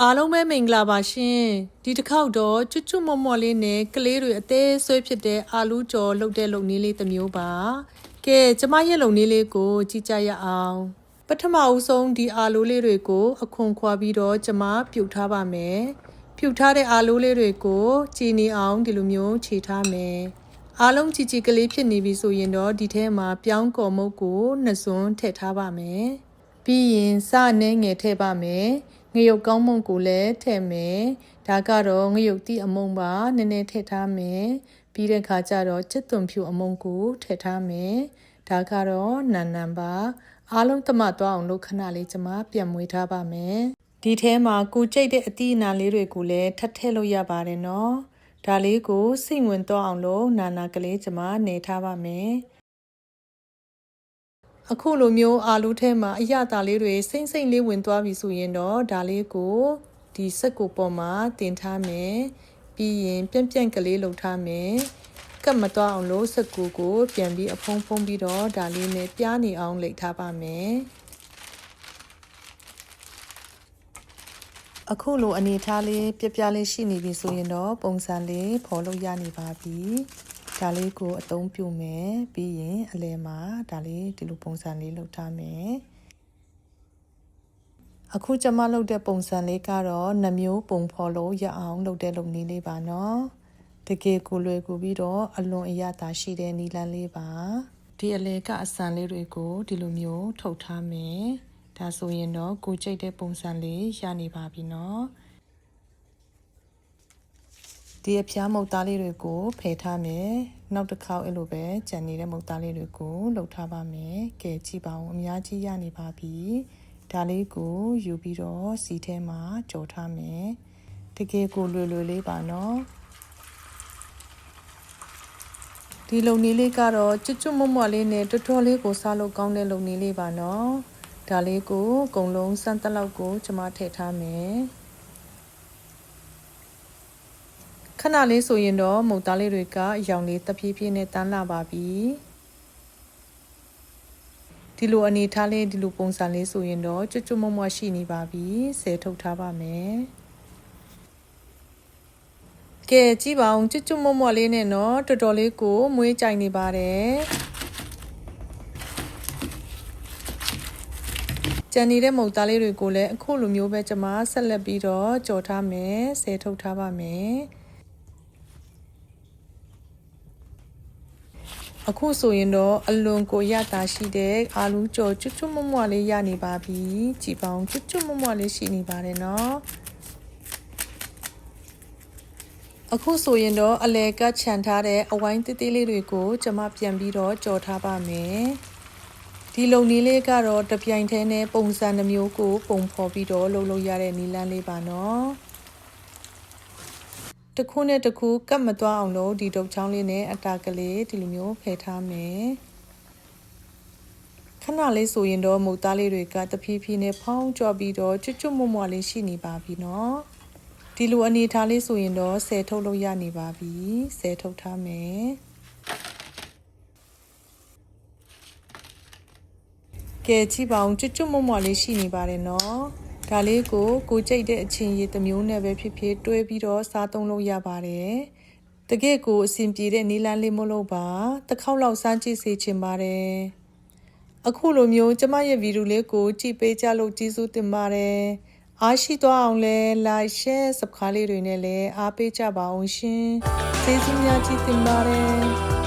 အားလုံးပဲမင်္ဂလာပါရှင်ဒီတစ်ခေါက်တော့ကျွတ်ကျွတ်မော့မော့လေးနဲ့ကလေးတွေအသေးဆွဲဖြစ်တဲ့အာလူးကြော်လုပ်တဲ့လုပ်နည်းလေးတစ်မျိုးပါကဲကျမရဲ့လုပ်နည်းလေးကိုကြည့်ကြရအောင်ပထမဦးဆုံးဒီအာလူးလေးတွေကိုအခွန်ခွာပြီးတော့ကျမပြုတ်ထားပါမယ်ပြုတ်ထားတဲ့အာလူးလေးတွေကိုကြည်နေအောင်ဒီလိုမျိုးခြေထားမယ်အားလုံးကြည်ကြည်ကလေးဖြစ်နေပြီဆိုရင်တော့ဒီထဲမှာပြောင်းကော်မုတ်ကိုနှစ်စွန်းထည့်ထားပါမယ်ပြီးရင်စနဲ့ငယ်ထည့်ပါမယ်ငရုတ်ကောင်းမုံကိုလည်းထည့်မယ်ဒါကတော့ငရုတ်တိအမုံပါနည်းနည်းထည့်ထားမယ်ပြီးတဲ့ခါကျတော့ချစ်သွန်ဖြူအမုံကိုထည့်ထားမယ်ဒါကတော့နန်ပါအားလုံးတမသွားအောင်လို့ခဏလေးကျွန်မပြန်မွေးထားပါမယ်ဒီထဲမှာကိုကြိတ်တဲ့အသီးအနှံလေးတွေကိုလည်းထပ်ထည့်လို့ရပါတယ်နော်ဒါလေးကိုစိတ်ဝင်သွားအောင်လို့နာကလေးကျွန်မနေထားပါမယ်အခုလိုမျိုးအာလူးထဲမှာအရသာလေးတွေစိမ့်စိမ့်လေးဝင်သွားပြီဆိုရင်တော့ဒါလေးကိုဒီစက်ကိုပေါ်မှာတင်ထားမယ်ပြီးရင်ပြန့်ကလေးလှုပ်ထားမယ်ကတ်မသွားအောင်လို့စက်ကိုပြန်ပြီးအဖုံးပြီးတော့ဒါလေးနဲ့ပြားနေအောင်လိတ်ထားပါမယ်အခုလိုအနေထားလေးပြလေးရှိနေပြီဆိုရင်တော့ပုံစံလေးဖော်လို့ရနေပါပြီဒါလေးကိုအသုံးပြုမယ်ပြီးရင်အလဲမှာဒါလေးဒီလိုပုံစံလေးလုပ်ထားမယ်အခုကျွန်မလုပ်တဲ့ပုံစံလေးကတော့နှမျိုးပုံဖော်လို့ရအောင်လုပ်တဲ့လုပ်နည်းလေးပါနော်တကယ်ကိုလွယ်ကူပြီးတော့အလွန်အရသာရှိတဲ့နည်းလမ်းလေးပါဒီအလဲကအစံလေးတွေကိုဒီလိုမျိုးထုတ်ထားမယ်ဒါဆိုရင်တော့ကိုကြိတ်တဲ့ပုံစံလေးရနေပါပြီနော်ဒီအဖျားမုတ်သားလေးတွေကိုဖယ်ထားမယ်နောက်တစ်ခေါက်အဲ့လိုပဲကြံနေတဲ့မုတ်သားလေးတွေကိုလှုပ်ထားပါမယ်ကဲကြည့်ပါဦးအများကြီးရနေပါပြီဒါလေးကိုယူပြီးတော့စီထဲမှာကြော်ထားမယ်တကယ်ကိုလွယ်လေးပါနော်ဒီလုံနည်းလေးကတော့ကျွတ်မွတ်လေးနဲ့တော်တော်လေးကိုစားလို့ကောင်းတဲ့လုံနည်းလေးပါနော်ဒါလေးကိုအကုန်လုံးစမ်းတက်လောက်ကိုကျွန်မထည့်ထားမယ်ခဏလေးဆိုရင်တော့မုတ်သားလေးတွေကအရောင်လေးတဖြည်းဖြည်းနဲ့တန်းလာပါပြီဒီလိုအနေထားလေးဒီလိုပုံစံလေးဆိုရင်တော့ကျွတ်မွတ်ရှိနေပါပြီဆဲထုတ်ထားပါမယ်ကဲကြည့်ပါဦးကျွတ်မွတ်လေးနဲ့နော်တော်တော်လေးကိုမွေးကြိုင်နေပါတယ်ကြံနေတဲ့မုတ်သားလေးတွေကိုလည်းအခုလိုမျိုးပဲကျွန်မဆက်လက်ပြီးတော့ကြော်ထားမယ်ဆဲထုတ်ထားပါမယ်အခုဆိုရင်တော့အလွန်ကိုရတာရှိတဲ့အာလူးကြော်ကျွတ်မွတ်လေးရနေပါပြီကြည်ပေါင်းကျွတ်မွတ်လေးရှိနေပါတယ်နော်အခုဆိုရင်တော့အလဲကခြံထားတဲ့အဝိုင်းသေးလေးတွေကိုကျွန်မပြန်ပြီးတော့ကြော်ထားပါမယ်ဒီလုံနည်းလေးကတော့တပြိုင်တည်းနဲ့ပုံစံနှမျိုးကိုပုံဖော်ပြီးတော့လုပ်လို့ရတဲ့နည်းလမ်းလေးပါနော်တစ်ခုနဲ့တစ်ခုကတ်မသွားအောင်လို့ဒီတုပ်ချောင်းလေးနဲ့အတာကလေးဒီလိုမျိုးဖယ်ထားမယ်ခဏလေးဆိုရင်တော့မုတ်သားလေးတွေကတဖြည်းဖြည်းနဲ့ဖောင်းကြွပြီးတော့ကျွတ်မွတ်လေးရှိနေပါပြီနော်ဒီလိုအနေထားလေးဆိုရင်တော့ဆဲထုတ်လို့ရနေပါပြီဆဲထုတ်ထားမယ်ကဲကြည့်ပါဦးကျွတ်မွတ်လေးရှိနေပါတယ်နော်ဒါလေးကိုကြိတ်တဲ့အချင်းရည်တစ်မျိုးနဲ့ပဲဖြစ်ဖြစ်တွဲပြီးတော့စားသုံးလို့ရပါတယ်တကယ်ကိုအဆင်ပြေတဲ့နည်းလမ်းလေးမလို့ပါတစ်ခေါက်လောက်စားကြည့်စေချင်ပါတယ်အခုလိုမျိုးကျမရဲ့ဗီဒီယိုလေးကိုကြည့်ပေးကြလို့ကျေးဇူးတင်ပါတယ်အားရှိသွားအောင်လဲ like share subscribe လေးတွေနဲ့လည်းအားပေးကြပါအောင်ရှင်ကျေးဇူးများကြီးတင်ပါတယ်